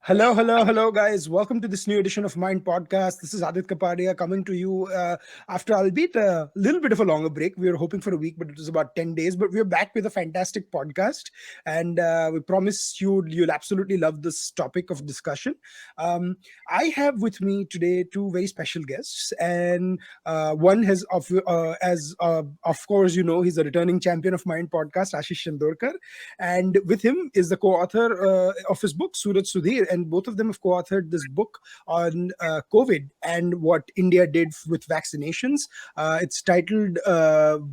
Hello, guys. Welcome to this new edition of Mind Podcast. This is Aadit Kapadia coming to you after, albeit a little bit of a longer break. We were hoping for a week, but it was about 10 days. But we're back with a fantastic podcast. And we promise you'll absolutely love this topic of discussion. Um, I have with me today two very special guests. And one has, of course, he's a returning champion of Mind Podcast, Aashish Chandorkar. And with him is the co-author of his book, Suraj Sudhir, and both of them have co-authored this book on COVID and what India did with vaccinations. It's titled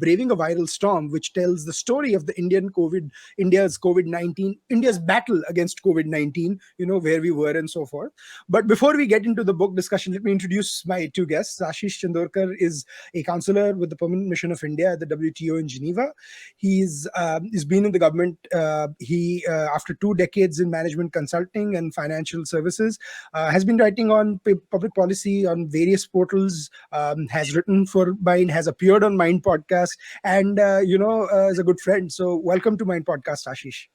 "Braving a Viral Storm," which tells the story of the India's COVID-19, India's battle against COVID-19. Where we were and so forth. But before we get into the book discussion, let me introduce my two guests. Aashish Chandorkar is a counselor with the Permanent Mission of India at the WTO in Geneva. He's been in the government. He After 2 decades in management consulting and financial services, has been writing on public policy on various portals. Has written for Mind, has appeared on Mind podcast, and is a good friend. So welcome to Mind podcast, Ashish.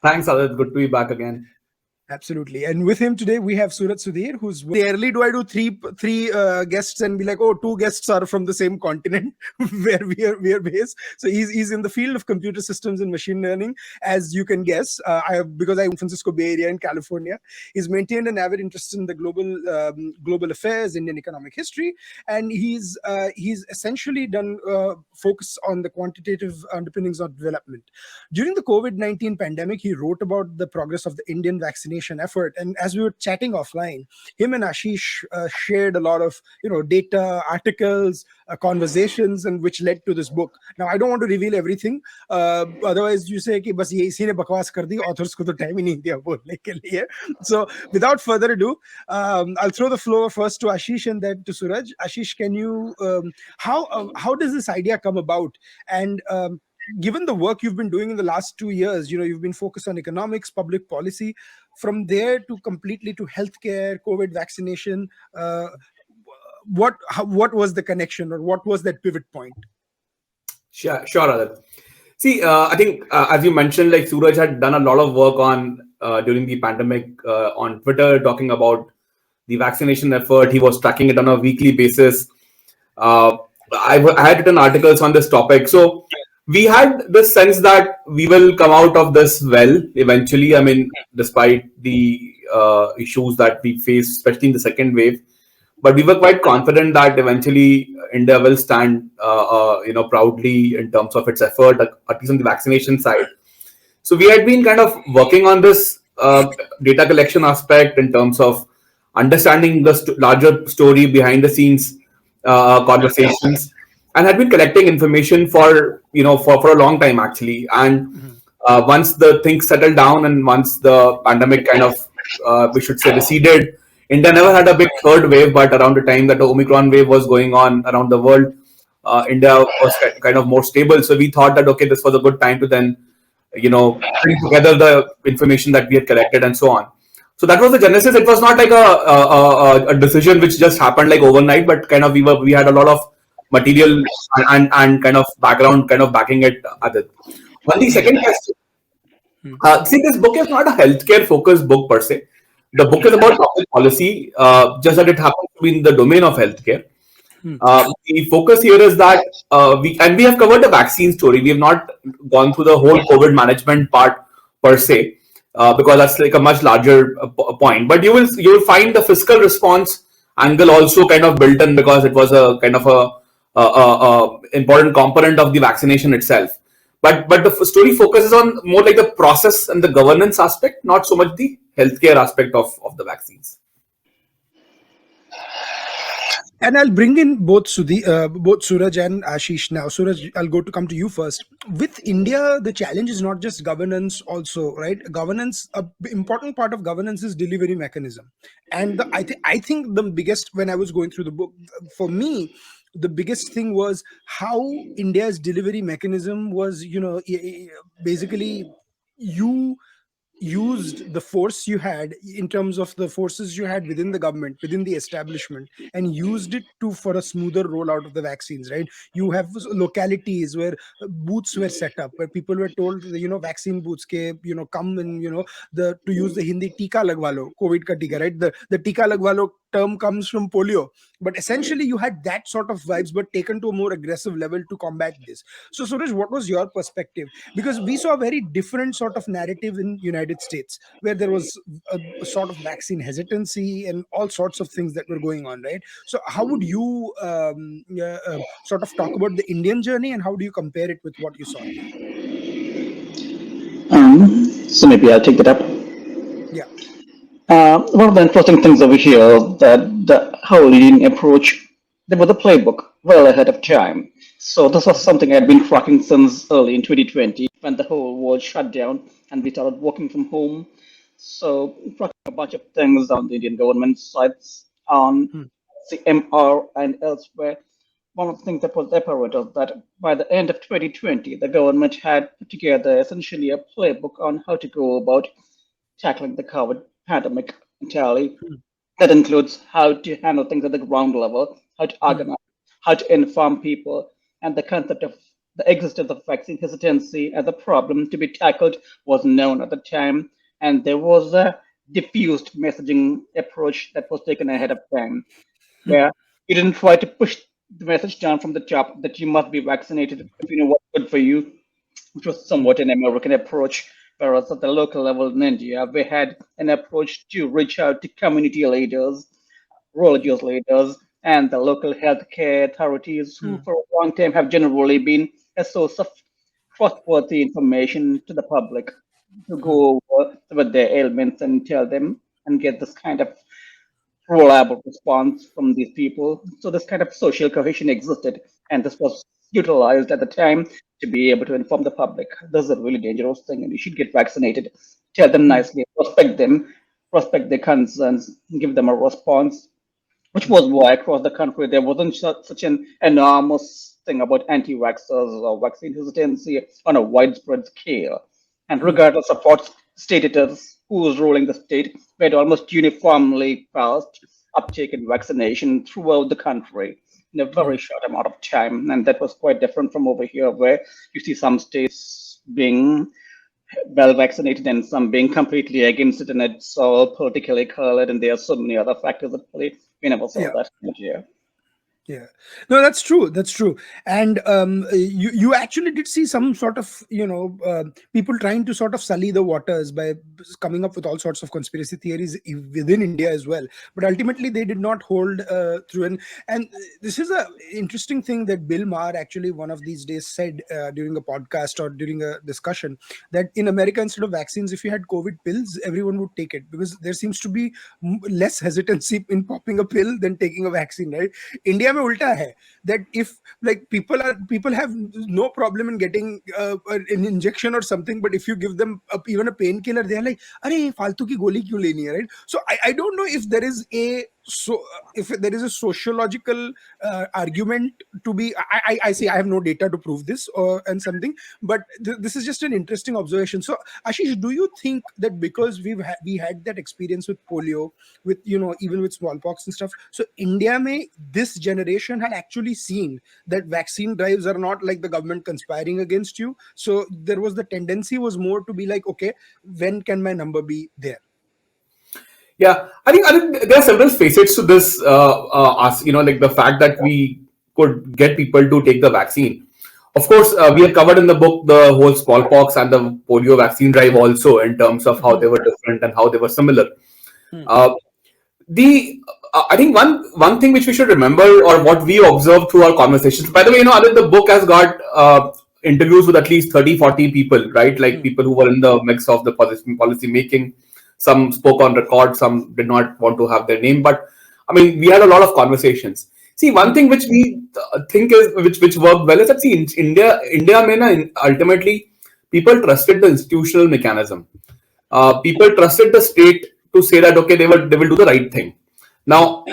Thanks, Aadit. Good to be back again. Absolutely. And with him today, we have Suraj Sudhir, who's rarely do I do three guests and be like, oh, two guests are from the same continent where we are based. So he's in the field of computer systems and machine learning, as you can guess. Because I am in Francisco Bay Area in California. He's maintained an avid interest in the global affairs, Indian economic history, and he's essentially done focus on the quantitative underpinnings of development. During the COVID-19 pandemic, he wrote about the progress of the Indian vaccination effort. And as we were chatting offline, him and Ashish shared a lot of data, articles, conversations, and which led to this book. Now, I don't want to reveal everything. Otherwise, you say कि बस ये इसी ने बकवास कर दी, authors को तो time ही नहीं दिया बोलने के लिए. So, without further ado, I'll throw the floor first to Ashish and then to Suraj. Ashish, can you how does this idea come about? And given the work you've been doing in the last 2 years, you've been focused on economics, public policy, from there to completely to healthcare, COVID vaccination. What was the connection, or what was that pivot point? Sure, Aadit. See, I think as you mentioned, like Suraj had done a lot of work on during the pandemic on Twitter, talking about the vaccination effort. He was tracking it on a weekly basis. I had written articles on this topic. So we had the sense that we will come out of this well eventually. I mean, despite the issues that we faced, especially in the second wave, but we were quite confident that eventually India will stand, proudly in terms of its effort, at least on the vaccination side. So we had been kind of working on this data collection aspect in terms of understanding the larger story behind the scenes conversations, and had been collecting information for a long time actually. And once the things settled down and once the pandemic kind of we should say receded, India never had a big third wave, but around the time that the Omicron wave was going on around the world, India was kind of more stable. So we thought that okay, this was a good time to then bring together the information that we had collected and so on. So that was the genesis. It was not like a decision which just happened like overnight, but kind of we had a lot of material and kind of background kind of backing it at it. On the second question, see, this book is not a healthcare focused book per se. The book is about public policy, just that it happens to be in the domain of healthcare. The focus here is that we have covered the vaccine story. We have not gone through the whole COVID management part per se, because that's like a much larger point. But you will find the fiscal response angle also kind of built in, because it was a kind of a important component of the vaccination itself. But the story focuses on more like the process and the governance aspect, not so much the healthcare aspect of the vaccines. And I'll bring in both both Suraj and Ashish now. Suraj, I'll come to you first. With India, the challenge is not just governance, also, right? Governance, a important part of governance is delivery mechanism. And I think the biggest, when I was going through the book, for me, the biggest thing was how India's delivery mechanism was, basically you used the force you had in terms of the forces you had within the government, within the establishment, and used it to for a smoother rollout of the vaccines, right? You have localities where booths were set up, where people were told, vaccine booths ke, come and, the to use the Hindi, tika lagwalo, COVID ka tika, right? The tika lagwalo term comes from polio, but essentially you had that sort of vibes, but taken to a more aggressive level to combat this. So Suraj, what was your perspective? Because we saw a very different sort of narrative in United States, where there was a sort of vaccine hesitancy and all sorts of things that were going on, right? So how would you sort of talk about the Indian journey, and how do you compare it with what you saw here? So maybe I'll take that up. Yeah. One of the interesting things over here that the whole Indian approach, there was a playbook well ahead of time. So this was something I had been tracking since early in 2020 when the whole world shut down and we started working from home. So tracking a bunch of things on the Indian government sites, on Hmm. CMR and elsewhere. One of the things that was apparent is that by the end of 2020, the government had put together essentially a playbook on how to go about tackling the COVID pandemic entirely. Hmm. That includes how to handle things at the ground level, how to Hmm. organize, how to inform people, and the concept of the existence of vaccine hesitancy as a problem to be tackled was known at the time, and there was a diffused messaging approach that was taken ahead of time, Hmm. where you didn't try to push the message down from the top that you must be vaccinated if you know what's good for you, which was Hmm. somewhat an American approach. Whereas at the local level in India, we had an approach to reach out to community leaders, religious leaders, and the local healthcare authorities, who Hmm. for a long time have generally been a source of trustworthy information to the public to Hmm. go over with their ailments and tell them and get this kind of reliable response from these people. So this kind of social cohesion existed, and this was utilized at the time to be able to inform the public. This is a really dangerous thing, and you should get vaccinated. Tell them Hmm. nicely, respect their concerns, give them a response, which Hmm. was why across the country there wasn't such an enormous thing about anti-vaxxers or vaccine hesitancy on a widespread scale. And Hmm. regardless of what state it is, who was ruling the state, we had almost uniformly passed uptake in vaccination throughout the country in a Hmm. very short amount of time. And that was quite different from over here, where you see some states being well vaccinated and some being completely against it, and it's all politically colored, and there are so many other factors at play. We never saw Yeah. that in India. Yeah, no, that's true. That's true. And you actually did see some sort of people trying to sort of sully the waters by coming up with all sorts of conspiracy theories within India as well. But ultimately, they did not hold through. And this is a interesting thing that Bill Maher actually one of these days said during a podcast or during a discussion, that in America, instead of vaccines, if you had COVID pills, everyone would take it, because there seems to be less hesitancy in popping a pill than taking a vaccine, right? India में उल्टा है, that if like people have no problem in getting an injection or something, but if you give them even a painkiller, they are like, अरे फालतू की गोली क्यों लेनी है, right? So I don't know if there is a if there is a sociological argument to be. I say I have no data to prove this or and something, but this is just an interesting observation. So Ashish, do you think that because we had that experience with polio, with even with smallpox and stuff, so India may this generation had actually seen that vaccine drives are not like the government conspiring against you, so there was the tendency was more to be like, okay, when can my number be there? Yeah, I think there are several facets to this. Like the fact that we could get people to take the vaccine. Of course, we have covered in the book the whole smallpox and the polio vaccine drive also, in terms of how Hmm. they were different and how they were similar. Hmm. Uh, the I think one thing which we should remember, or what we observed through our conversations. By the way, Adit, the book has got interviews with at least 30, 40 people, right? Like Hmm. people who were in the mix of the policy making. Some spoke on record, some did not want to have their name, but I mean, we had a lot of conversations. See, one Hmm. thing which we think is which worked well is that, see, in India, mein ultimately people trusted the institutional mechanism. People trusted the state to say that, okay, they will do the right thing. Hmm. Now,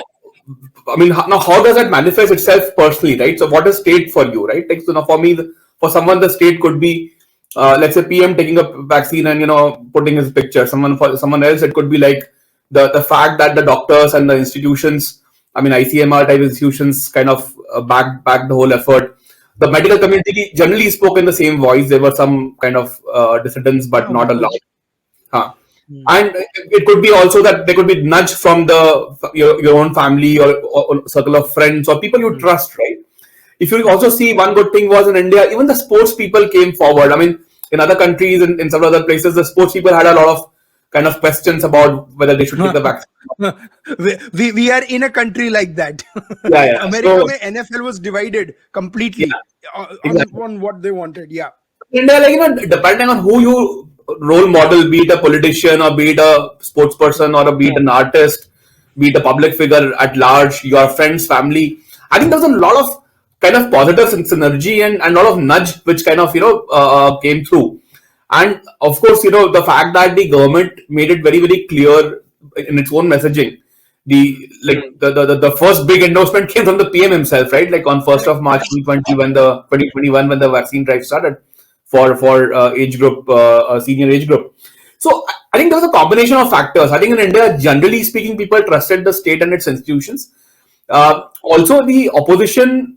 I mean, now how does that manifest itself personally, right? So what is state for you, right? Like, so now for me, for someone, the state could be let's say PM taking a vaccine and putting his picture. Someone else, it could be like the fact that the doctors and the institutions, I mean ICMR type institutions, kind of back the whole effort. The medical community generally spoke in the same voice. There were some kind of dissidents, but Oh my not a lot. gosh. Huh. Hmm. And it could be also that there could be nudge from your own family or circle of friends or people you Hmm. trust, right? If you also see, one good thing was in India, even the sports people came forward. I mean, in other countries, in some other places, the sports people had a lot of kind of questions about whether they should take the vaccine. we are in a country like that. Yeah, yeah. America So, mein NFL was divided yeah, completely exactly. on what they wanted. Yeah. India, like, depending on who you role model, be it a politician or be it a sports person or be it an artist, be it a public figure at large, your friends, family. I think there's a lot of kind of positive synergy and a lot of nudge which kind of came through. And of course, the fact that the government made it very very clear in its own messaging. The first big endorsement came from the PM himself, right? Like on 1st Correct. of March 2020 when the 2021 when the vaccine drive started for age group, senior age group. So I think there was a combination of factors. I think in India, generally speaking, people trusted the state and its institutions. Also, the opposition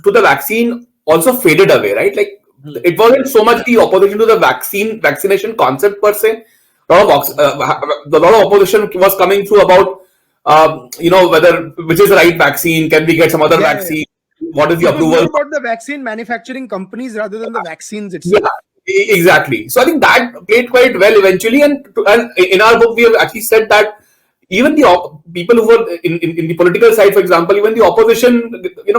to the vaccine also faded away, right? Like Hmm. it wasn't so much the opposition to the vaccination concept per se. A lot of opposition was coming through about whether which is the right vaccine, can we get some other Yeah, yeah, yeah. vaccine, what is the It was more approval. about the vaccine manufacturing companies rather than the vaccines Yeah, itself. exactly. So I think that played quite well eventually, and in our book we have actually said that even the people who were in the political side, for example, even the opposition,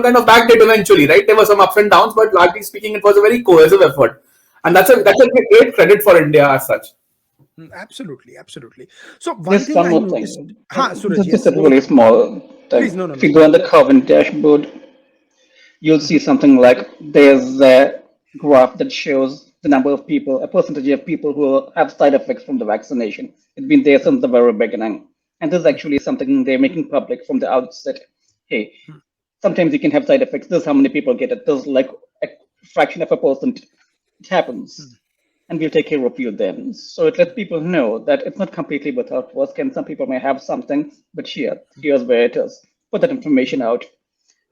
kind of backed it eventually, right? There were some ups and downs, but largely speaking, it was a very cohesive effort, and that's a great credit for India as such. Absolutely, absolutely. So one Just thing one I more noticed, thing. Suraj, Just a yes, really small please, thing. no, no, If no, you go go on ahead. the Coven dashboard, you'll see Mhm. something like there's a graph that shows the number of people, a percentage of people who have side effects from the vaccination. It's been there since the very beginning. And this is actually something they're making public from the outset. Hey, sometimes you can have side effects. This is how many people get it. This is like a fraction of a percent. It happens. And we'll take care of you then. So it lets people know that it's not completely without risk, and some people may have something, but here's where it is. Put that information out.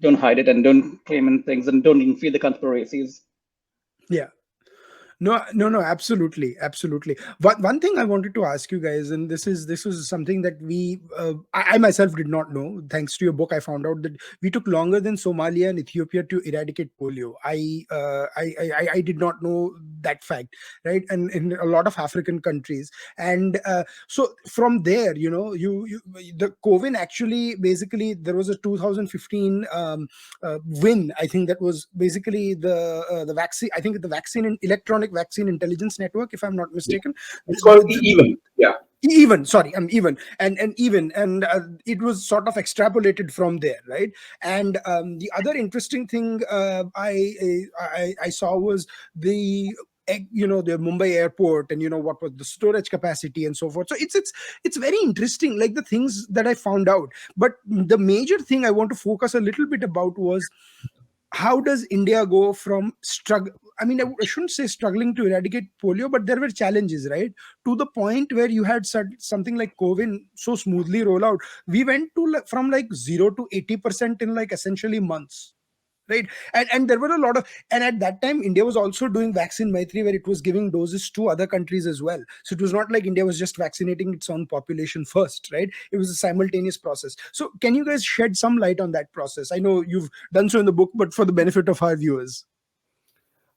Don't hide it and don't claim in things and don't even feed the conspiracies. Yeah. No, no, no, absolutely, absolutely. One thing I wanted to ask you guys, and this was something that I myself did not know. Thanks to your book, I found out that we took longer than Somalia and Ethiopia to eradicate polio. I did not know that fact, right? And in a lot of African countries, and so from there, the COVID actually basically there was a 2015 win. I think that was basically the vaccine. I think the vaccine and electronic vaccine intelligence network, if I'm not Yeah. mistaken. It's called the even. Yeah. Even, sorry, I'm even, and even, and it was sort of extrapolated from there, right? And the other interesting thing I saw was the the Mumbai airport, and what was the storage capacity and so forth. So it's very interesting, like the things that I found out. But the major thing I want to focus a little bit about was how does India go from struggle? I mean, I shouldn't say struggling to eradicate polio, but there were challenges, right? To the point where you had something like COVID so smoothly roll out. We went to from like 0 to 80% in like essentially months, right? And there were a lot of, and at that time India was also doing vaccine maitri, where it was giving doses to other countries as well. So it was not like India was just vaccinating its own population first, right? It was a simultaneous process. So can you guys shed some light on that process? I know you've done so in the book, but for the benefit of our viewers.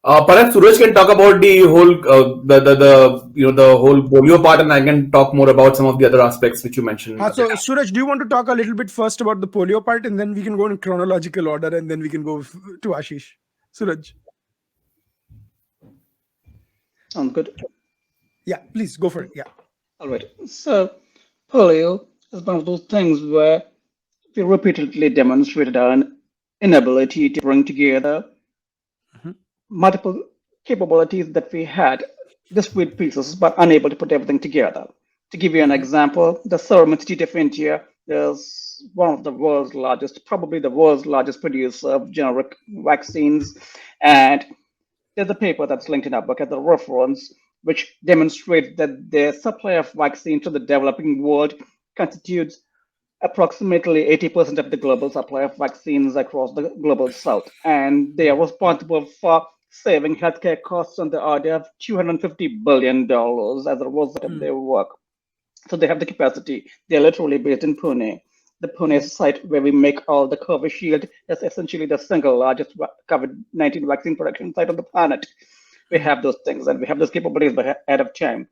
Perhaps Suraj can talk about the whole the whole polio part, and I can talk more about some of the other aspects which you mentioned. So Suraj, do you want to talk a little bit first about the polio part, and then we can go in chronological order, and then we can go to Ashish? Suraj, Sounds good. yeah, please go for it. Yeah. All right. So, polio is one of those things where we repeatedly demonstrated our inability to bring together Mhm. multiple capabilities that we had, discrete pieces, but unable to put everything together. To give you an Mhm. example, the Serum Institute of India is one of the world's largest, probably the world's largest producer of generic vaccines. And There's a paper that's linked in our book as a reference, which demonstrates that the supply of vaccines to the developing world constitutes approximately 80% of the global supply of vaccines across the global south. And they are responsible for saving healthcare costs on the order of $250 billion as a result of their work. So they have the capacity. They're literally based in Pune. The Pune site where we make all the Covishield is essentially the single largest COVID-19 vaccine production site on the planet. We have those things and we have those capabilities ahead of time.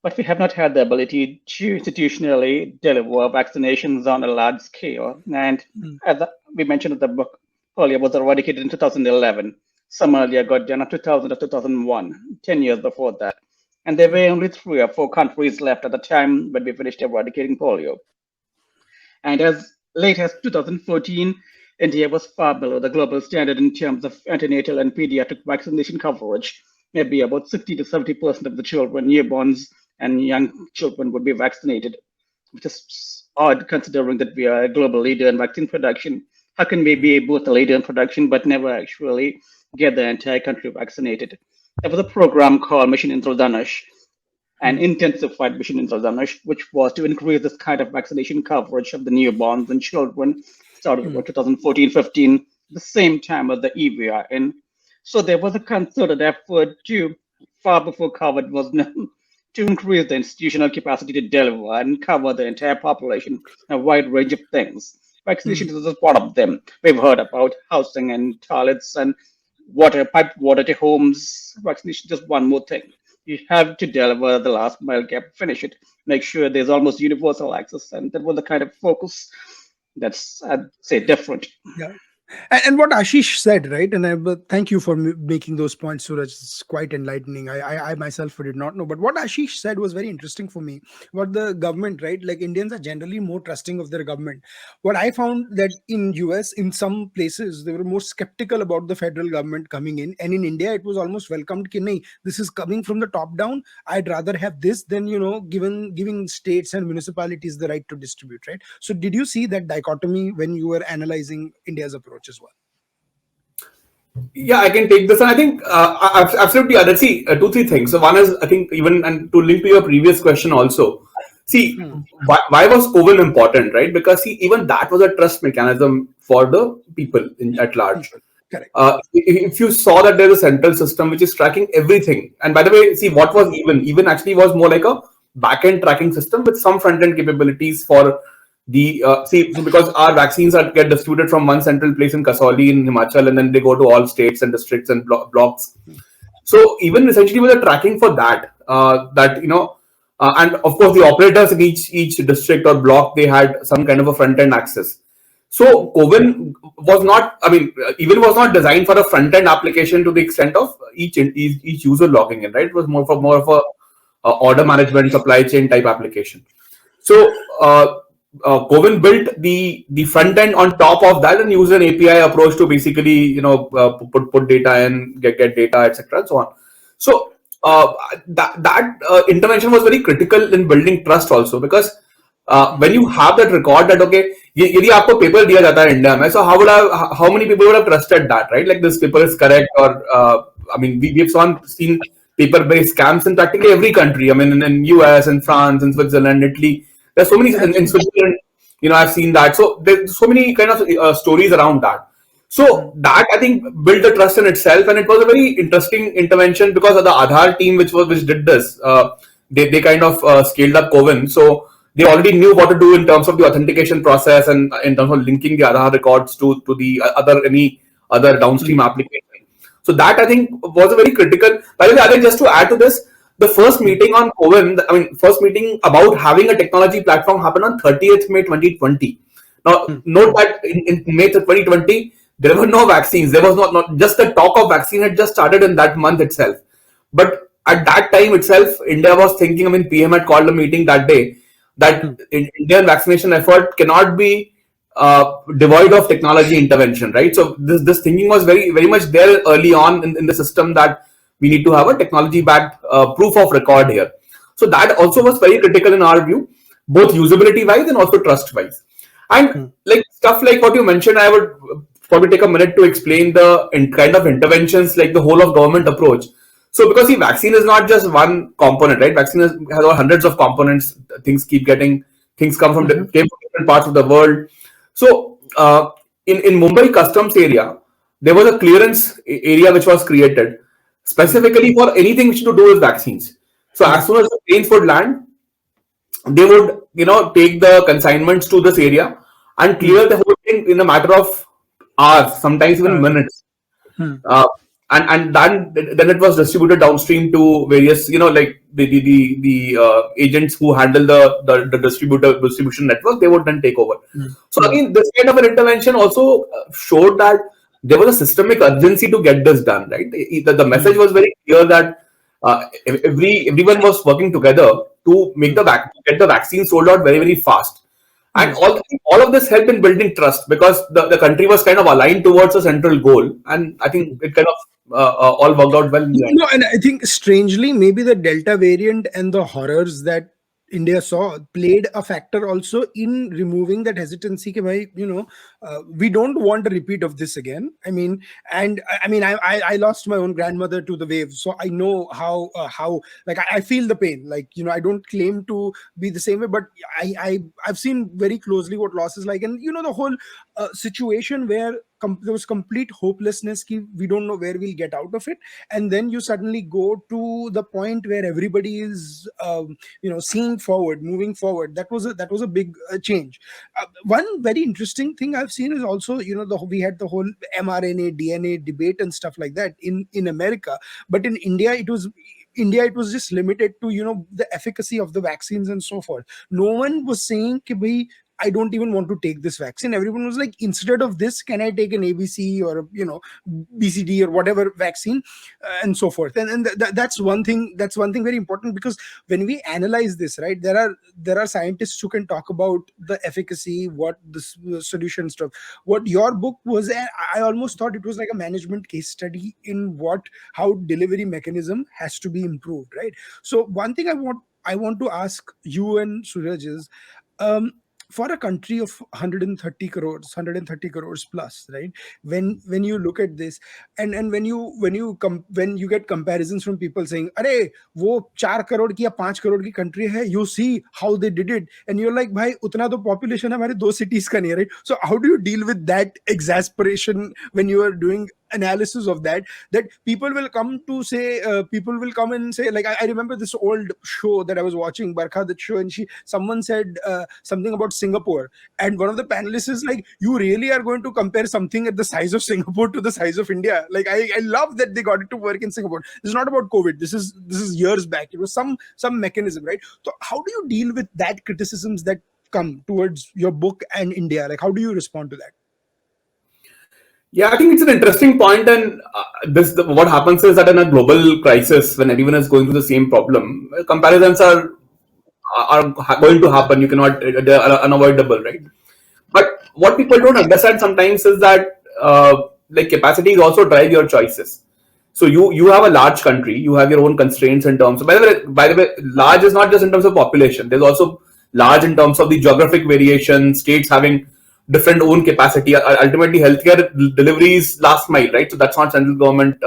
But we have not had the ability to institutionally deliver vaccinations on a large scale. And as we mentioned in the book, polio was eradicated in 2011. Some earlier got done in 2000 or 2001, 10 years before that. And there were only 3 or 4 countries left at the time when we finished eradicating polio. And as late as 2014, India was far below the global standard in terms of antenatal and pediatric vaccination coverage. Maybe about 60 to 70% of the children, newborns, and young children would be vaccinated, which is odd considering that we are a global leader in vaccine production. How can we be both a leader in production but never actually get the entire country vaccinated? There was a program called Mission Indradhanush, an intensified Mission Indradhanush, which was to increase this kind of vaccination coverage of the newborns and children, started about 2014-15, the same time as the EVR. And so there was a concerted effort to, far before COVID was known, to increase the institutional capacity to deliver and cover the entire population, a wide range of things. Vaccination is just part of them. We've heard about housing and toilets and piped water to homes. Vaccination is just one more thing. You have to deliver the last mile gap, finish it, make sure there's almost universal access. And that was the kind of focus that's, I'd say, different. Yeah. And what Aashish said, right? And thank you for making those points, Suraj. It's quite enlightening. I myself did not know. But what Aashish said was very interesting for me. About the government, right? Like Indians are generally more trusting of their government. What I found that in US, in some places, they were more skeptical about the federal government coming in. And in India, it was almost welcomed. Ki, nahi, this is coming from the top down. I'd rather have this than, giving states and municipalities the right to distribute, right? So did you see that dichotomy when you were analyzing India's approach as well? Yeah, I can take this. And I think absolutely, let's see 2-3 things. So one is, I think, even and to link to your previous question also, see, why was COVID important, right? Because see, even that was a trust mechanism for the people at large. Correct. If you saw that there's a central system which is tracking everything, and by the way, see, what was even actually was more like a back-end tracking system with some front-end capabilities for the because our vaccines get distributed from one central place in Kasauli in Himachal, and then they go to all states and districts and blocks. So even essentially with the tracking for that, and of course the operators in each district or block, they had some kind of a front-end access. So COVID was not, even was not designed for a front-end application to the extent of each user logging in, right? It was more of a order management, supply chain type application. So COVID built the front end on top of that and used an API approach to basically put data in, get data, etc. and so on. So that intervention was very critical in building trust also, because when you have that record that okay, यदि आपको paper दिया जाता है India में, so how many people would have trusted that, right? Like this paper is correct, or we've seen paper-based scams in practically every country. In US, in France, in Switzerland, Italy. There's so many in Switzerland. I've seen that. So there's so many kind of stories around that. So that I think built the trust in itself, and it was a very interesting intervention because of the Aadhaar team which did this. They kind of scaled up COVID. So they already knew what to do in terms of the authentication process and in terms of linking the Aadhaar records to the any other downstream application. So that I think was a very critical. By the way, I think just to add to this, the first meeting on COVID, first meeting about having a technology platform happened on 30th May 2020. Now, note that in May 2020, there were no vaccines. There was not just the talk of vaccine had just started in that month itself. But at that time itself, India was thinking, PM had called a meeting that day that Indian vaccination effort cannot be devoid of technology intervention, right? So this thinking was very, very much there early on in the system that we need to have a technology-backed proof of record here. So that also was very critical in our view, both usability-wise and also trust-wise. And like stuff like what you mentioned, I would probably take a minute to explain the kind of interventions, like the whole of government approach. So because the vaccine is not just one component, right? Vaccine has hundreds of components. Things come from Mhm. came from different parts of the world. So in Mumbai customs area, there was a clearance area which was created specifically for anything which to do with vaccines. So as Mhm. soon as the planes would land, they would take the consignments to this area and Mhm. clear the whole thing in a matter of hours, sometimes even minutes. Mhm. uh, and then it was distributed downstream to various, like the agents who handle the distribution network. They would then take over. Mhm. So Mhm. again, this kind of an intervention also showed that there was a systemic urgency to get this done, right? The message Mhm. was very clear that everyone was working together to get the vaccines rolled out very, very fast. And Mhm. all of this helped in building trust, because the country was kind of aligned towards a central goal, and I think Mhm. it kind of all worked out well in the end. No, and I think strangely, maybe the Delta variant and the horrors that India saw played a factor also in removing that hesitancy. Ki bhai, we don't want a repeat of this again. I mean, and I mean, I lost my own grandmother to the wave, so I know how like I feel the pain. Like I don't claim to be the same way, but I've seen very closely what loss is like, and the whole situation where there was complete hopelessness. Ki we don't know where we'll get out of it, and then you suddenly go to the point where everybody is seeing forward, moving forward. That was a big change. One very interesting thing I've seen is also, we had the whole mRNA DNA debate and stuff like that in America, but in India, it was just limited to the efficacy of the vaccines and so forth. No one was saying ki bhai, I don't even want to take this vaccine. Everyone was like, instead of this, can I take an ABC or BCD or whatever vaccine, and so forth. And that's one thing very important, because when we analyze this, right, there are scientists who can talk about the efficacy, what the solution stuff. What your book was, I almost thought it was like a management case study in how delivery mechanism has to be improved, right? So one thing I want to ask you and Suraj is, um, for a country of 130 crores plus, right? When you look at this, and when you get comparisons from people saying, "Arey, wo 4 crore ki ya 5 crore ki country hai, you see how they did it," and you're like, "Bhai, utna to population hamare 2 cities ka nahi hai," right? So how do you deal with that exasperation when you are doing analysis of that people will come and say, like, I remember this old show that I was watching, Barkha, that show, and someone said something about Singapore, and one of the panelists is like, "You really are going to compare something at the size of Singapore to the size of India?" Like, I love that they got it to work in Singapore. This is not about COVID. This is years back. It was some mechanism, right? So how do you deal with that criticisms that come towards your book and India? Like, how do you respond to that? Yeah, I think it's an interesting point, and what happens is that in a global crisis, when everyone is going through the same problem, comparisons are going to happen. You cannot, they are unavoidable, right? But what people don't understand sometimes is that like capacities also drive your choices. So you have a large country, you have your own constraints in terms of, by the way, large is not just in terms of population. There's also large in terms of the geographic variation, states having different own capacity. Ultimately, healthcare delivery is last mile, right? So that's not central government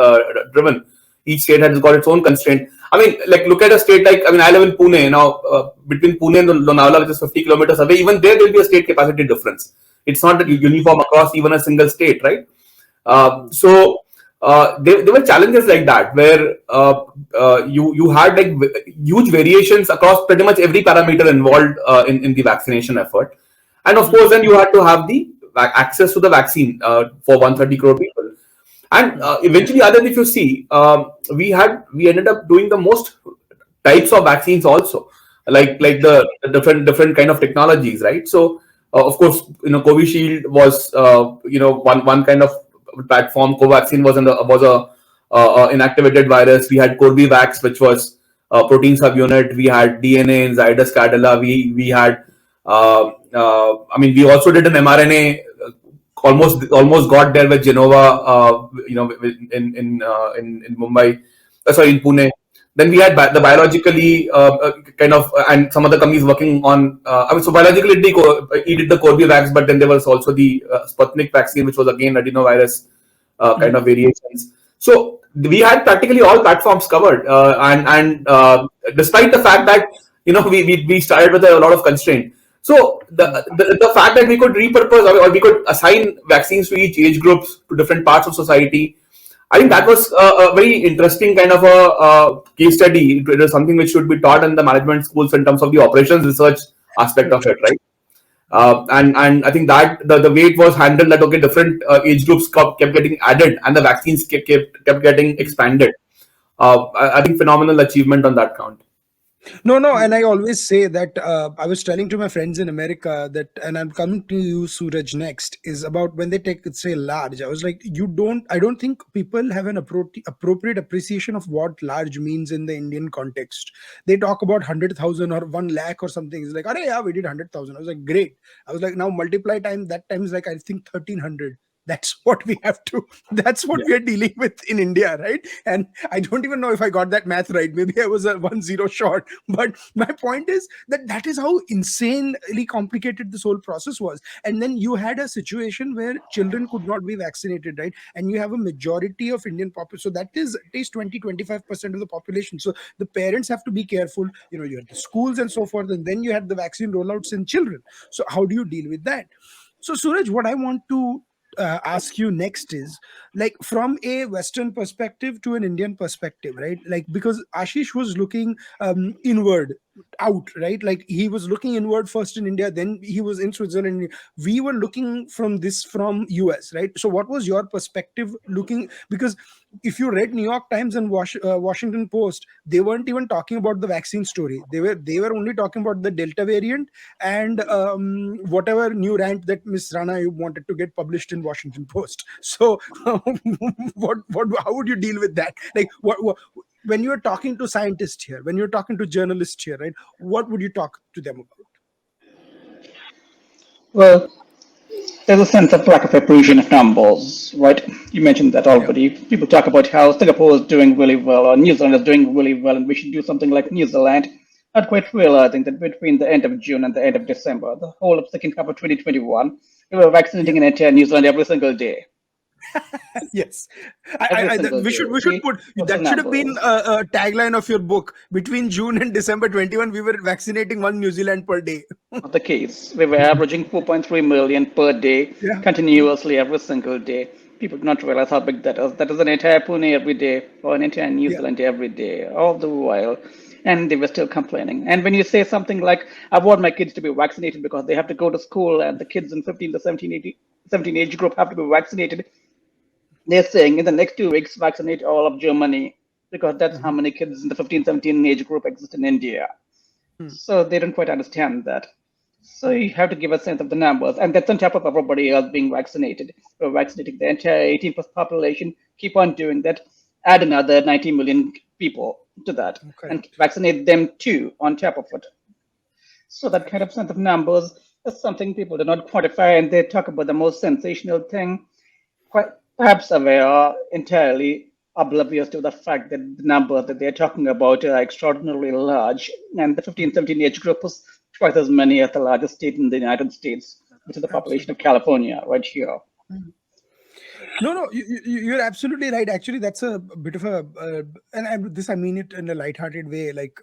driven. Each state has got its own constraint. I mean, like, look at a state like, I mean, I live in Pune now. Between Pune and Lonavala, which is 50 kilometers away, even there will be a state capacity difference. It's not that uniform across even a single state, right? There were challenges like that, where you had like huge variations across pretty much every parameter involved in the vaccination effort. And of course, then you had to have the access to the vaccine for 130 crore people. And eventually, other if you see, we ended up doing the most types of vaccines also, like the different kind of technologies, right? So of course, Covishield was one kind of platform. Covaxin was a inactivated virus. We had Corbevax, which was protein subunit. We had DNA in Zydus Cadila. We had I mean, we also did an mRNA. Almost got there with Genova, in Mumbai, sorry, in Pune. Then we had the biologically kind of, and some other companies working on. I mean, so biologically he did the Corbevax, but then there was also the Sputnik vaccine, which was again adenovirus kind of variations. So we had practically all platforms covered, and despite the fact that we started with a lot of constraint. So the fact that we could repurpose, or we could assign vaccines to each age groups to different parts of society, I think that was a very interesting kind of a case study. It is something which should be taught in the management schools in terms of the operations research aspect of it, right? And I think that the way it was handled, that okay, different age groups kept getting added, and the vaccines kept getting expanded. I think phenomenal achievement on that count. No, and I always say that I was telling to my friends in America that, and I'm coming to you, Suraj, next, is about when they take, say, large. I was like, I don't think people have an appropriate appreciation of what large means in the Indian context. They talk about 100,000 or 1 lakh or something. It's like, oh, yeah, we did 100,000. I was like, great. I was like, now multiply time, that time is like, I think 1,300. That's what we have to, that's what we are dealing with in India, right? And I don't even know if I got that math right. Maybe I was a 1 0 short. But my point is that is how insanely complicated this whole process was. And then you had a situation where children could not be vaccinated, right? And you have a majority of Indian population. So that is at least 20-25% of the population. So the parents have to be careful. You had the schools and so forth. And then you had the vaccine rollouts in children. So how do you deal with that? So, Suraj, what I want to ask you next is, like, from a Western perspective to an Indian perspective, right? Like, because Ashish was looking inward, out, right? Like, he was looking inward first in India, then he was in Switzerland. We were looking from US, right? So what was your perspective looking? Because if you read New York Times and Washington Post, they weren't even talking about the vaccine story. They were only talking about the Delta variant and whatever new rant that Miss Rana you wanted to get published in Washington Post. So what how would you deal with that? Like, what when you're talking to scientists here, when you're talking to journalists here, right? What would you talk to them about? Well, there's a sense of lack of appreciation of numbers, right? You mentioned that Yeah. already. People talk about how Singapore is doing really well or New Zealand is doing really well and we should do something like New Zealand. Not quite realizing that between the end of June and the end of December, the whole of second half of 2021, we were Yeah. vaccinating an entire New Zealand every single day. Yes. Every That single we day. should Okay? put What's the that should have been numbers? a tagline of your book. Between June and December 21, we were vaccinating 1 New Zealand per day. Not the case. We were averaging 4.3 million per day, Yeah. continuously every single day. People do not realize how big that is. That is an entire Pune every day, or an entire New Yeah. Zealand every day, all the while. And they were still complaining. And when you say something like, I want my kids to be vaccinated because they have to go to school, and the kids in 15 to 17 age group have to be vaccinated, they're saying in the next 2 weeks, vaccinate all of Germany because that's how Mhm. many kids in the 15, 17 age group exist in India. Hmm. So they don't quite understand that. So you have to give a sense of the numbers, and that's on top of everybody else being vaccinated. We're vaccinating the entire 18 plus population. Keep on doing that. Add another 90 million people to that, and Correct. vaccinate them too on top of it. So that kind of sense of numbers is something people do not quantify, and they talk about the most sensational thing. Quite perhaps they are entirely oblivious to the fact that the numbers that they're talking about are extraordinarily large, and the 15, 17 age group is twice as many as the largest state in the United States, which is the population of Absolutely. California, right here. No, you're absolutely right. Actually, that's a bit of a, this I mean it in a lighthearted way. Like,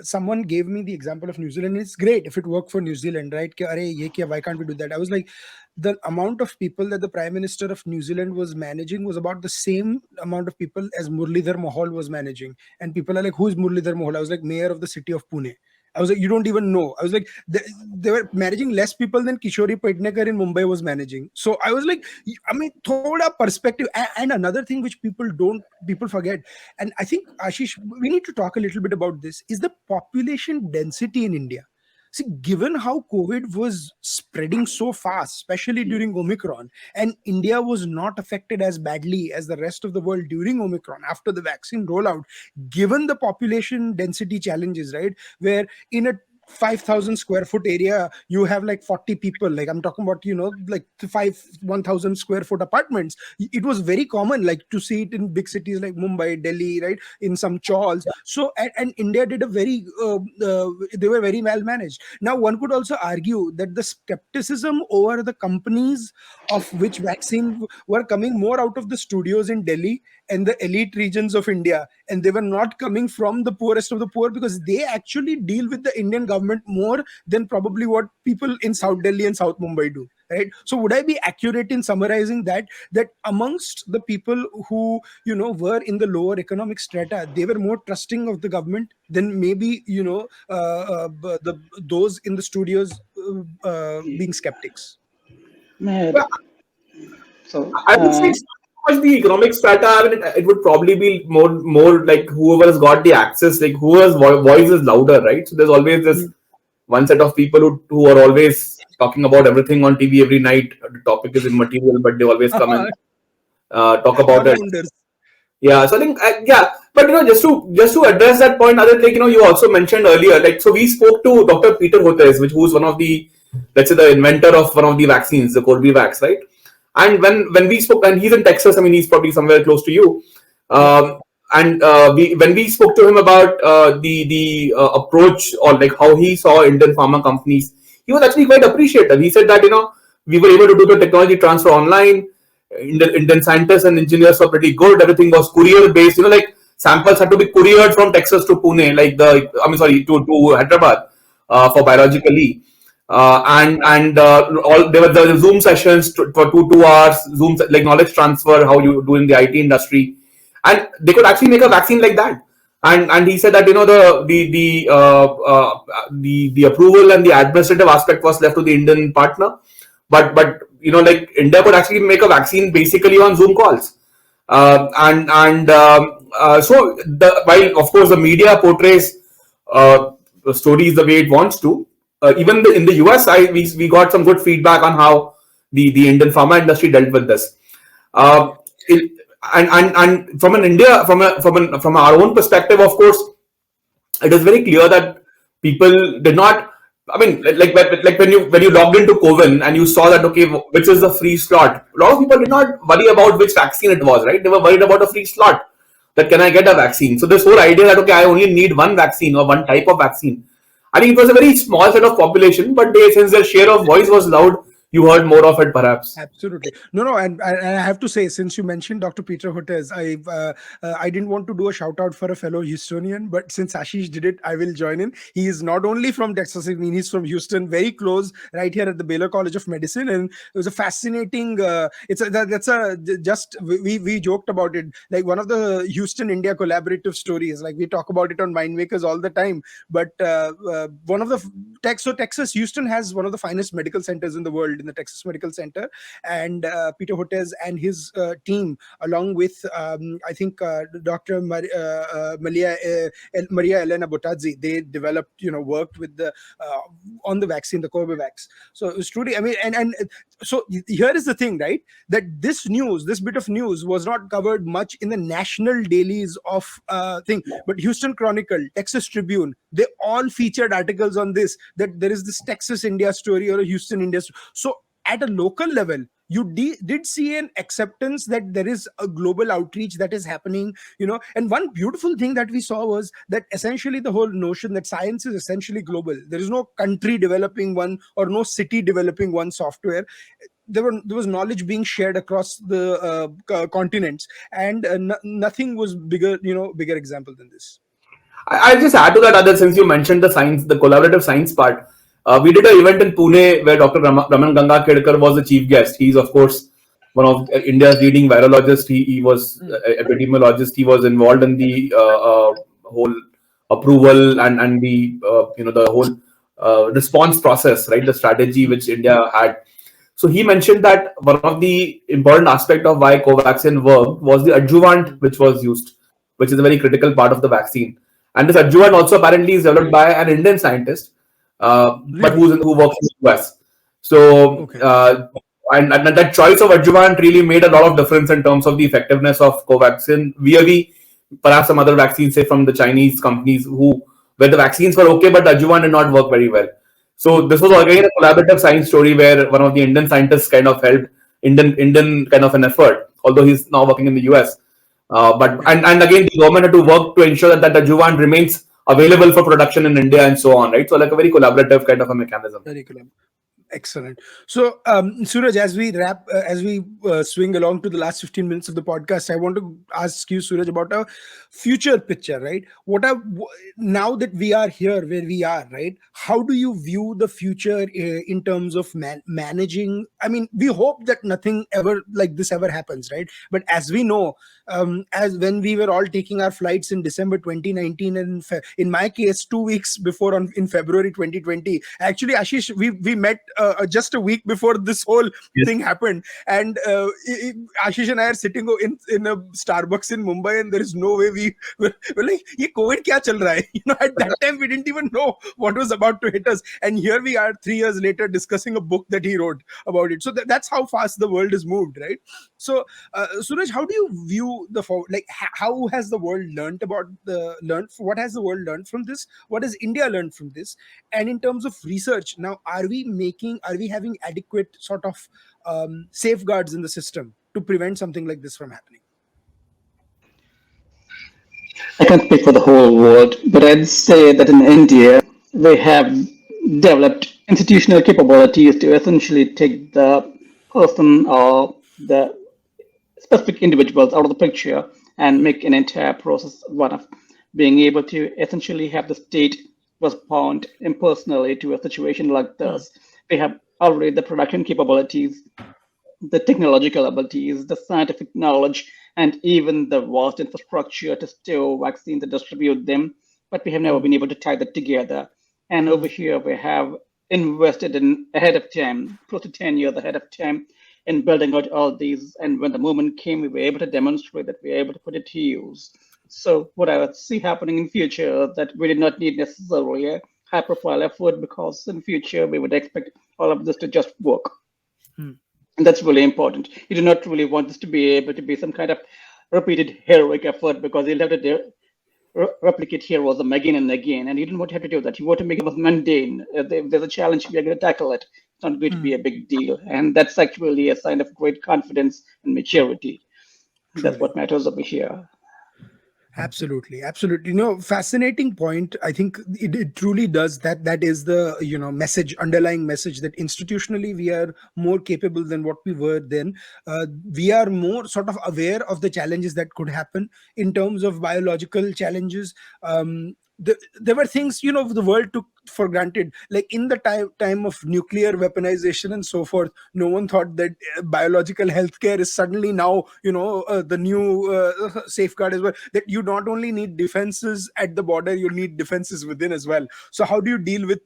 someone gave me the example of New Zealand. It's great if it worked for New Zealand, right? कि, "अरे, ये क्या, why can't we do that?" I was like, the amount of people that the Prime Minister of New Zealand was managing was about the same amount of people as Murlidhar Mohol was managing. And people are like, "Who is Murlidhar Mohol?" I was like, "Mayor of the city of Pune." I was like, you don't even know. I was like, they were managing less people than Kishori Pednekar in Mumbai was managing. So I was like, I mean, thoda perspective. And another thing which people forget, and I think, Ashish, we need to talk a little bit about this, is the population density in India. See, given how COVID was spreading so fast, especially during Omicron, and India was not affected as badly as the rest of the world during Omicron after the vaccine rollout, given the population density challenges, right? Where in a 5,000 square foot area, you have like 40 people. Like I'm talking about, like 1,000 square foot apartments. It was very common, like to see it in big cities like Mumbai, Delhi, right? In some chawls. So, and India did a they were very well managed. Now, one could also argue that the skepticism over the companies of which vaccine were coming more out of the studios in Delhi and the elite regions of India, and they were not coming from the poorest of the poor, because they actually deal with the Indian government more than probably what people in South Delhi and South Mumbai do. Right. So would I be accurate in summarizing that amongst the people who were in the lower economic strata, they were more trusting of the government than maybe those in the studios being skeptics? Mad. Yeah, So, I would say it's not so much the economic strata. I mean, it would probably be more like whoever has got the access, like whoever's voice is louder, right? So there's always this one set of people who are always talking about everything on TV every night. The topic is immaterial, but they always come and talk about it. One-rounders. Yeah, so I think yeah, but just to address that point, other like you also mentioned earlier, like so we spoke to Dr. Peter Hotez, who's one of the, let's say, the inventor of one of the vaccines, the Corbevax, right? And when we spoke, and he's in Texas, I mean he's probably somewhere close to you, and when we spoke to him about the approach, or like how he saw Indian pharma companies, he was actually quite appreciative. He said that we were able to do the technology transfer online. Indian scientists and engineers were pretty good. Everything was courier based. Like samples had to be couriered from Texas to Pune, to Hyderabad for biologically. And all there were the Zoom sessions for 2 hours, Zoom like knowledge transfer, how you do in the IT industry, and they could actually make a vaccine like that. And he said that the approval and the administrative aspect was left to the Indian partner, but like India could actually make a vaccine basically on Zoom calls, so while of course the media portrays the stories the way it wants to. Even in the US, we got some good feedback on how the Indian pharma industry dealt with this. And from from our own perspective, of course, it is very clear that people did not. I mean, like when you logged into Coven and you saw that which is the free slot. A lot of people did not worry about which vaccine it was, right? They were worried about a free slot. That can I get a vaccine? So this whole idea that I only need one vaccine or one type of vaccine. I think it was a very small set of population, but since their share of voice was loud, you heard more of it, perhaps. Absolutely. No, and I have to say, since you mentioned Dr. Peter Hotez, I didn't want to do a shout out for a fellow Houstonian, but since Aashish did it, I will join in. He is not only from Texas, I mean, he's from Houston, very close, right here at the Baylor College of Medicine, and it was a fascinating. We joked about it, like one of the Houston India collaborative stories. Like we talk about it on Mindmakers all the time, but one of the Texas, Houston has one of the finest medical centers in the world, in the Texas Medical Center, and Peter Hotez and his team, along with I think Dr. Maria Elena Bottazzi, they developed, worked with the on the vaccine, the Corbevax. So it was truly, I mean, and so here is the thing, right? That this bit of news was not covered much in the national dailies of thing, but Houston Chronicle, Texas Tribune, they all featured articles on this, that there is this Texas India story or a Houston India story. So at a local level, you did see an acceptance that there is a global outreach that is happening, and one beautiful thing that we saw was that essentially the whole notion that science is essentially global. There is no country developing one or no city developing one software. There was knowledge being shared across the continents, and nothing was bigger example than this. I'll just add to that, other since you mentioned the science, the collaborative science part. We did an event in Pune where Dr. Raman Gangakherkar was the chief guest. He's, of course, one of India's leading virologists. He was epidemiologist. He was involved in the whole approval and the the whole response process, right? The strategy which India had. So he mentioned that one of the important aspect of why Covaxin worked was the adjuvant which was used, which is a very critical part of the vaccine. And this adjuvant also apparently is developed by an Indian scientist, but who works in the US. So, and that choice of adjuvant really made a lot of difference in terms of the effectiveness of Covaxin vis-a-vis perhaps some other vaccines, say from the Chinese companies who where the vaccines were okay, but the adjuvant did not work very well. So Hmm. this was again a collaborative science story where one of the Indian scientists kind of helped Indian kind of an effort, although he's now working in the US. But Right. and again, the government had to work to ensure that the adjuvant remains available for production in India and so on, right? So like a very collaborative kind of a mechanism. Very cool. Excellent. So, Suraj, as we swing along to the last 15 minutes of the podcast, I want to ask you, Suraj, about a future picture, right? Now that we are here where we are, right? How do you view the future in terms of managing? I mean, we hope that nothing ever like this ever happens, right? But as we know, as when we were all taking our flights in December 2019, and in my case, 2 weeks before in February 2020, actually, Aashish, we met just a week before this whole Yes. thing happened, and Ashish and I are sitting in a Starbucks in Mumbai, and there is no way we're like, "Ye COVID kya chal raha hai?" At that time we didn't even know what was about to hit us, and here we are 3 years later discussing a book that he wrote about it. So that's how fast the world has moved, right? So, Suraj, how do you view like how has the world learned? What has the world learned from this? What has India learned from this? And in terms of research, now are we having adequate sort of safeguards in the system to prevent something like this from happening? I can't speak for the whole world, but I'd say that in India, they have developed institutional capabilities to essentially take the person or the specific individuals out of the picture and make an entire process one of being able to essentially have the state respond impersonally to a situation like Hmm. this. They have already the production capabilities, the technological abilities, the scientific knowledge, and even the vast infrastructure to store vaccines and distribute them. But we have never Hmm. been able to tie that together. And over Hmm. here, we have invested in ahead of time, close to 10 years ahead of time, in building out all these. And when the moment came, we were able to demonstrate that we were able to put it to use. So what I would see happening in future that we did not need necessarily a high profile effort because in future we would expect all of this to just work. Hmm. And that's really important. You do not really want this to be able to be some kind of repeated heroic effort because you'll have to replicate heroism again and again. And you don't want to have to do that. You want to make it mundane. If there's a challenge, we are going to tackle it. It's not going to Hmm. be a big deal. And that's actually a sign of great confidence and maturity. That's Truly. what matters over here. Absolutely, absolutely. Fascinating point. I think it truly does that. That is the message, underlying message, that institutionally we are more capable than what we were then. We are more sort of aware of the challenges that could happen in terms of biological challenges. There were things the world took for granted, like in the time of nuclear weaponization and so forth. No one thought that biological healthcare is suddenly now the new safeguard as well, that you not only need defenses at the border, you need defenses within as well. So how do you deal with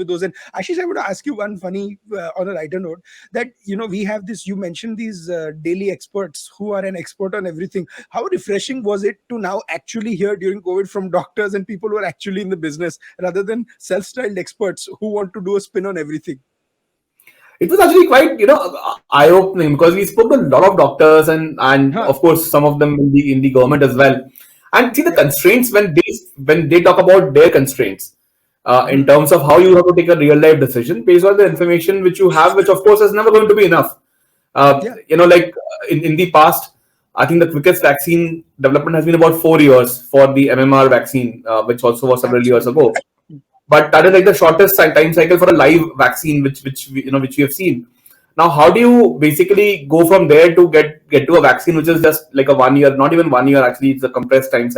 those? And Ashish, I would ask you one funny on a lighter note, that we have this, you mentioned these daily experts who are an expert on everything. How refreshing was it to now actually hear during COVID from doctors and people who are actually in the business, rather than self-styled experts who want to do a spin on everything? It was actually quite eye opening because we spoke to a lot of doctors and Huh. of course some of them in the government as well, and see the Yeah. constraints when they talk about their constraints in Hmm. terms of how you have to take a real life decision based on the information which you have, which of course is never going to be enough. Yeah. Like in the past, I think the quickest vaccine development has been about 4 years for the MMR vaccine, which also was several years Absolutely. ago. But that is like the shortest time cycle for a live vaccine, which we have seen. Now, how do you basically go from there to get to a vaccine which is just like a 1 year, not even 1 year actually, it's a compressed Hmm.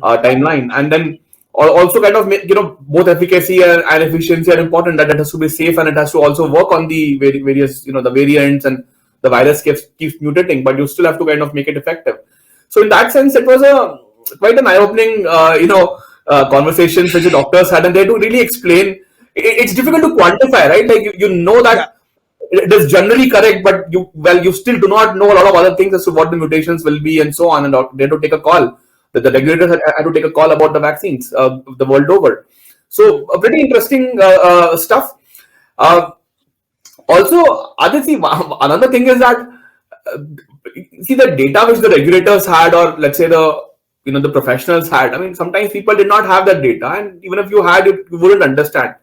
timeline, and then also kind of make, both efficacy and efficiency are important. That it has to be safe and it has to also work on the various the variants, and the virus keeps mutating, but you still have to kind of make it effective. So in that sense, it was a quite an eye-opening conversations which the doctors had, and they had to really explain. It's difficult to quantify, right? Like you know Yeah. that it is generally correct, but you still do not know a lot of other things as to what the mutations will be and so on, and they had to take a call. The Right. regulators had to take a call about the vaccines the world over. Hmm. So pretty interesting stuff. Uh, Also, Aditi, another thing is that uh, see the data which the regulators had, or let's say the professionals had. I mean, sometimes people did not have that data, and even if you had it, you wouldn't understand.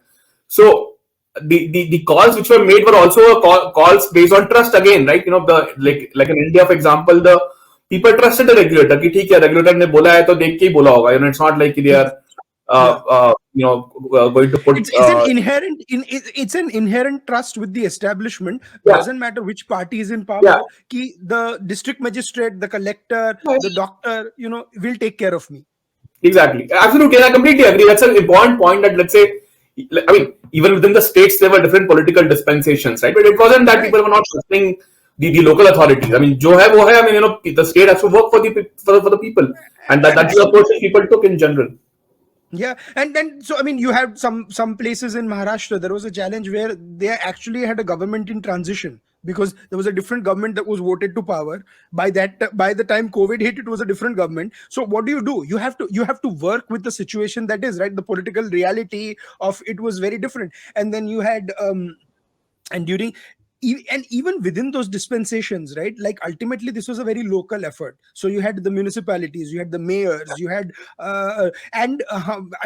So the calls which were made were also calls based on trust again, right? The like in India, for example, the people trusted the regulator. कि ठीक है, regulator ने बोला है तो देख के ही बोला होगा. It's not like they are Yeah. going to put. It's an inherent it's an inherent trust with the establishment. Yeah. Doesn't matter which party is in power. Yeah. Ki the district magistrate, the collector, the doctor, will take care of me. Exactly. Absolutely. And I completely agree. That's an important point that, let's say, I mean, even within the states, there were different political dispensations, right? But it wasn't that people were not trusting the local authorities. I mean, jo hai, wo hai. I mean, the state has to work for the people. And that's the approach that people took in general. Yeah, and then so I mean, you had some places in Maharashtra. There was a challenge where they actually had a government in transition because there was a different government that was voted to power. By the time COVID hit, it was a different government. So what do? You have to work with the situation that is, right. The political reality of it was very different, and then you had and during. And even within those dispensations, right, like ultimately this was a very local effort. So you had the municipalities, you had the mayors, you had I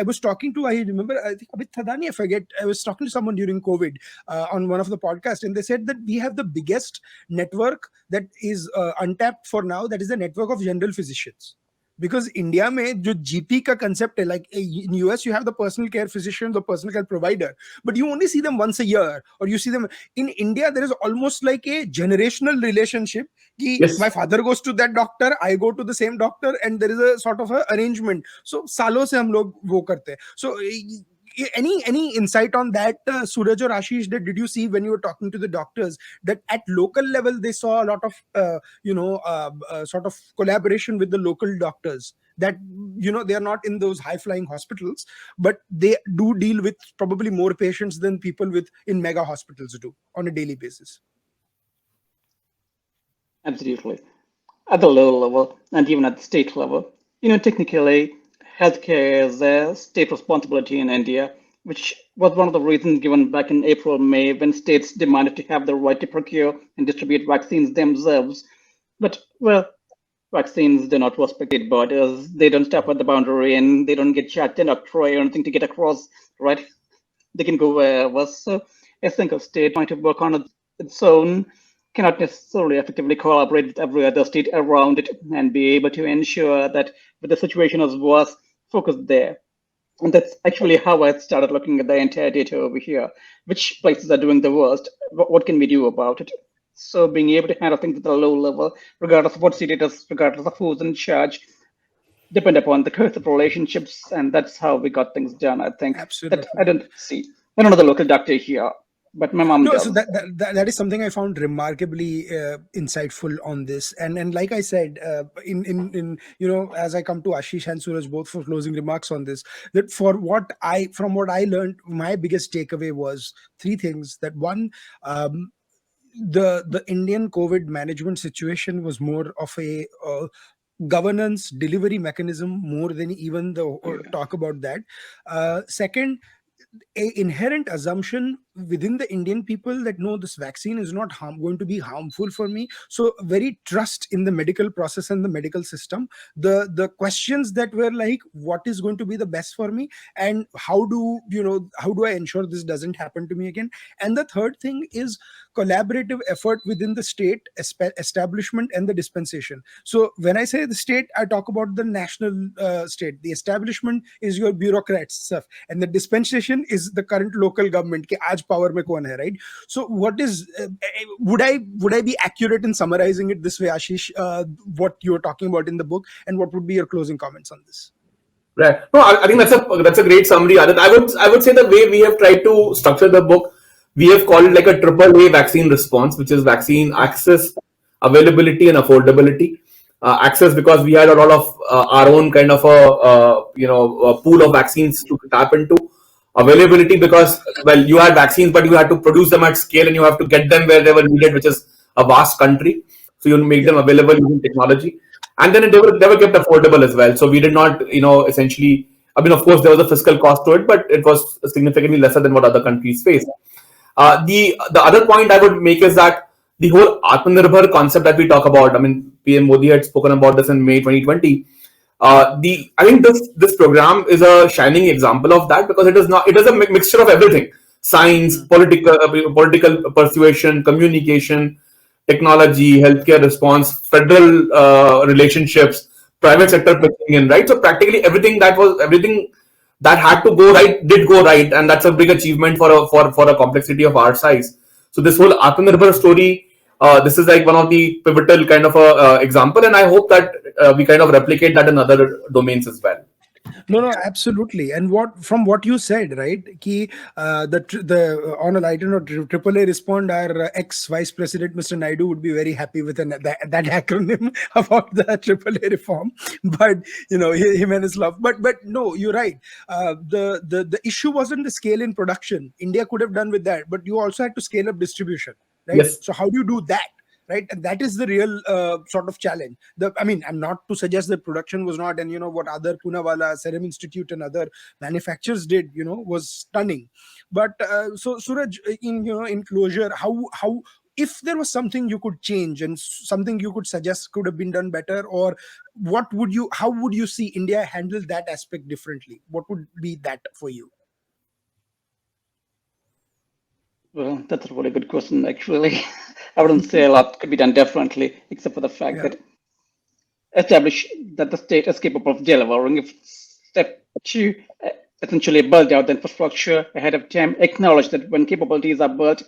was talking to, I remember, I think Abid Thadani, I forget, I was talking to someone during COVID on one of the podcasts, and they said that we have the biggest network that is untapped for now, that is the network of general physicians. Because India में जो GP का concept है, like in US you have the personal care physician, the personal care provider, but you only see them once a year, or you see them in India. There is almost like a generational relationship. Yes. My father goes to that doctor, I go to the same doctor, and there is a sort of a arrangement. So सालों से हम लोग वो करते हैं. So any insight on that, Suraj or Aashish? Did you see when you were talking to the doctors that at local level they saw a lot of sort of collaboration with the local doctors, that they are not in those high flying hospitals, but they do deal with probably more patients than people in mega hospitals do on a daily basis? Absolutely. At the local level and even at the state level, technically, healthcare is a state responsibility in India, which was one of the reasons given back in April, May, when states demanded to have the right to procure and distribute vaccines themselves. But, well, vaccines do not respect state borders. They don't stop at the boundary, and they don't get shot in Octroy or anything to get across, right? They can go wherever. So a single state trying to work on its own cannot necessarily effectively collaborate with every other state around it and be able to ensure that when the situation is worse, focus there. And that's actually how I started looking at the entire data over here. Which places are doing the worst? What can we do about it? So being able to handle things at a low level, regardless of what state it is, regardless of who's in charge, depend upon the curse of relationships, and that's how we got things done. I think. Absolutely. That I don't know the local doctor here, but my mom does. So that is something I found remarkably insightful on this, and like I said, in as I come to Aashish and Suraj both for closing remarks on this, that from what I learned, my biggest takeaway was three things. That one, the Indian COVID management situation was more of a governance delivery mechanism more than even the talk about that. Second, a inherent assumption within the Indian people that no, this vaccine is not going to be harmful for me. So very trust in the medical process and the medical system. The questions that were like, what is going to be the best for me, and how do I ensure this doesn't happen to me again? And the third thing is collaborative effort within the state establishment and the dispensation. So when I say the state, I talk about the national state. The establishment is your bureaucrats stuff, and the dispensation is the current local government. Ke aaj power mein kaun hai, right? So what is would I be accurate in summarizing it this way, Aashish, what you're talking about in the book, and what would be your closing comments on this? Right. No, I think that's a great summary, Aadit. I would say the way we have tried to structure the book, we have called it like a AAA vaccine response, which is vaccine access, availability, and affordability. Access because we had a lot of our own kind of a pool of vaccines to tap into. Availability because, well, you had vaccines, but you had to produce them at scale and you have to get them where they were needed, which is a vast country. So you make them available using technology. And then they were kept affordable as well. So we did not, essentially, I mean, of course, there was a fiscal cost to it, but it was significantly lesser than what other countries face. The other point I would make is that the whole Atmanirbhar concept that we talk about, I mean, PM Modi had spoken about this in May 2020. The I think this program is a shining example of that, because it is a mixture of everything: science, Mm. political persuasion, communication, technology, healthcare response, federal relationships, private Mm. sector pitching in, right? So practically everything that had to go right did go right, and that's a big achievement for a complexity of our size. So this whole Atmanirbhar story, this is like one of the pivotal kind of a example, and I hope that we kind of replicate that in other domains as well. No, no, absolutely. And what from what you said, right? Ki the on a lighter note, AAA respond. Our ex Vice President Mr. Naidu would be very happy with that acronym about the AAA reform. But him and his love. But no, you're right. The issue wasn't the scale in production. India could have done with that, but you also had to scale up distribution, right? Yes. So how do you do that? Right, and that is the real sort of challenge. I mean, I'm not to suggest that production was not, and what other Poonawalla, Serum Institute, and other manufacturers did, was stunning. But so Suraj, in closure, how if there was something you could change and something you could suggest could have been done better, or how would you see India handle that aspect differently? What would be that for you? Well, that's a really good question, actually. I wouldn't say a lot could be done differently, except for the fact Yeah. that establish that the state is capable of delivering. If step two, essentially build out the infrastructure ahead of time, acknowledge that when capabilities are built,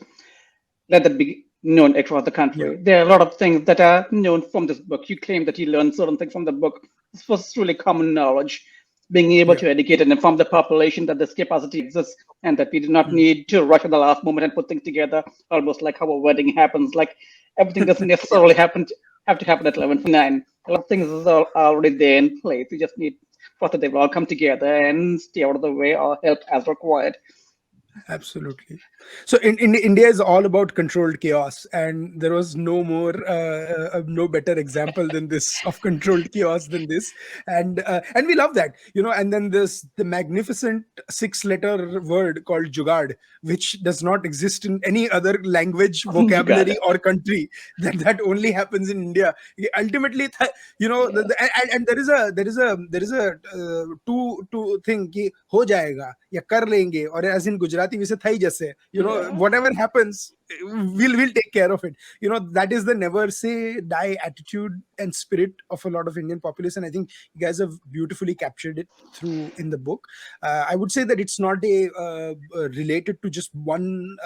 let that be known across the Yeah. country. There are a lot of things that are known from this book. You claim that you learned certain things from the book. This was really common knowledge. Being able Yeah. to educate and inform the population that this capacity exists and that we do not Mm. need to rush at the last moment and put things together, almost like how a wedding happens. Like everything doesn't necessarily have to happen at 11:59. A lot of things are already there in place. We just need for that they will all come together and stay out of the way or help as required. Absolutely. So in India is all about controlled chaos, and there was no better example than this of controlled chaos than this, and we love that, And then this the magnificent six-letter word called jugad, which does not exist in any other language, You got vocabulary, it. or country. That only happens in India. Ultimately, Yeah. and there is a two thing ki ho jayega ya kar lenge, or as in Gujarati we say thai jaise, Yeah. whatever happens, we'll take care of it. That is the never say die attitude and spirit of a lot of Indian population. I think you guys have beautifully captured it through in the book. I would say that it's not related to just one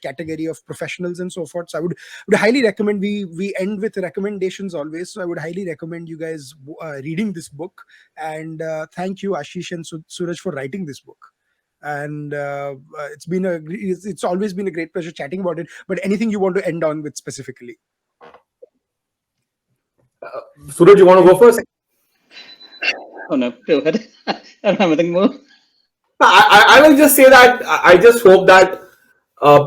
category of professionals and so forth. So I would highly recommend, we end with recommendations always, so I would highly recommend you guys reading this book. And thank you, Ashish and Suraj, for writing this book. And it's always been a great pleasure chatting about it. But anything you want to end on with specifically? Suraj, you want to And go first? Oh no, go ahead. I don't have anything more. I will just say that I just hope that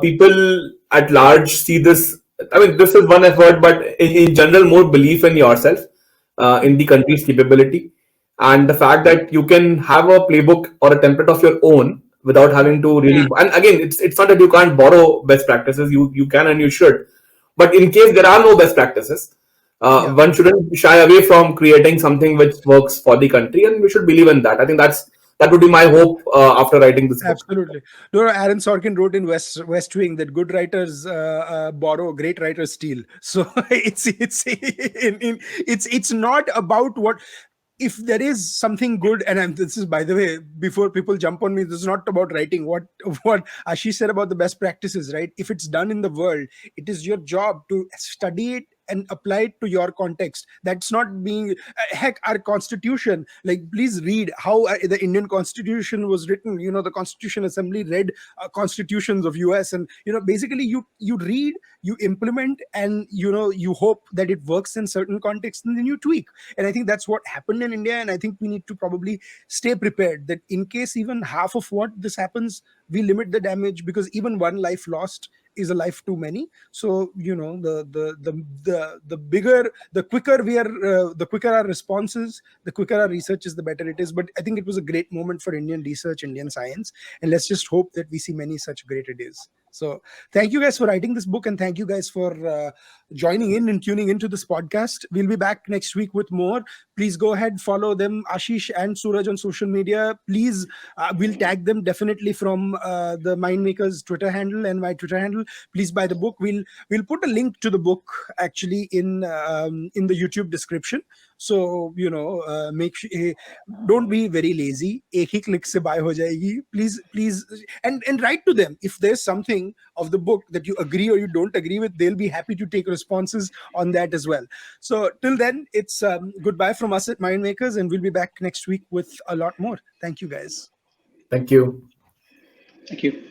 people at large see this. I mean, this is one effort, but in general, more belief in yourself, in the country's capability, and the fact that you can have a playbook or a template of your own without having to really. And again, it's not that you can't borrow best practices. You can and you should, but in case there are no best practices, yeah. one shouldn't shy away from creating something which works for the country, and we should believe in that. I think that would be my hope after writing this book. Absolutely. No, no, Aaron Sorkin wrote in West Wing that good writers borrow, great writers steal. So it's not about what, if there is something good. And this is, by the way, before people jump on me, this is not about writing. What Ashish said about the best practices, right? If it's done in the world, it is your job to study it and apply it to your context. That's not being heck, our constitution, like, please read how the Indian constitution was written. The Constitution Assembly read constitutions of US, and basically you read, you implement, and you hope that it works in certain contexts, and then you tweak. And I think that's what happened in India, and I think we need to probably stay prepared that in case even half of what this happens, we limit the damage, because even one life lost is a life too many. So the bigger, the quicker we are, the quicker our responses, the quicker our research is, the better it is. But I think it was a great moment for Indian research, Indian science, and let's just hope that we see many such great days. So thank you guys for writing this book, and thank you guys for joining in and tuning into this podcast. We'll be back next week with more. Please go ahead, follow them, Aashish and Suraj, on social media. Please, we'll tag them definitely from the Mindmakers Twitter handle and my Twitter handle. Please buy the book. We'll put a link to the book actually in the YouTube description. So make sure, don't be very lazy. एक ही click से buy हो जाएगी. Please, and write to them if there's something of the book that you agree or you don't agree with. They'll be happy to take responses on that as well. So till then, it's goodbye from us at Mindmakers, and we'll be back next week with a lot more. Thank you, guys. Thank you. Thank you.